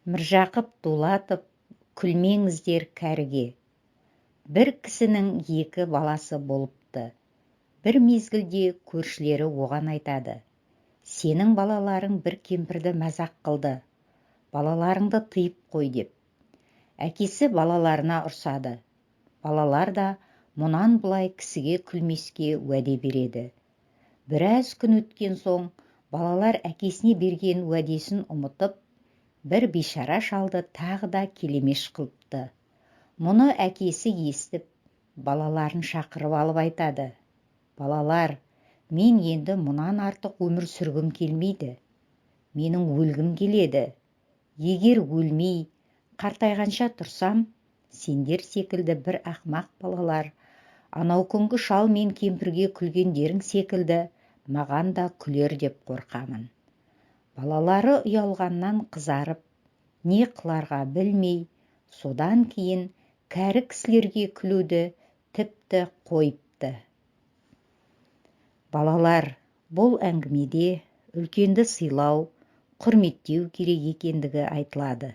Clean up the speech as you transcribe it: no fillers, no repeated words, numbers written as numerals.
Міржақып Дулатов күлмеңіздер кәріге. Бір кісінің екі баласы болыпты. Бір мезгілде көршілері оған айтады: сенің балаларың бір кемпірді мазақ қылды, балаларыңды тыйып қой деп. Әкесі балаларына ұрсады. Балалар да мұнан бұлай кісіге күлмеске уәде береді. Біраз күн өткен соң балалар әкесіне берген уәдесін ұмытып, бір бейшара шалды тағы да келемеш қылыпты. Мұны әкесі естіп, балаларын шақырып алып айтады: балалар, мен енді мұнан артық өмір сүргім келмейді. Менің өлгім келеді. Егер өлмей, қартайғанша тұрсам, сендер секілді бір ақмақ балалар, анау күнгі шал мен кемпірге күлгендерің секілді маған да күлер деп қорқамын. Балалары ұялғаннан қызарып, не қыларға білмей, содан кейін кәрі кісілерге күлуді тіпті қойыпты. Балалар, бұл әңгімеде үлкенді сыйлау, құрметтеу керек екендігі айтылады.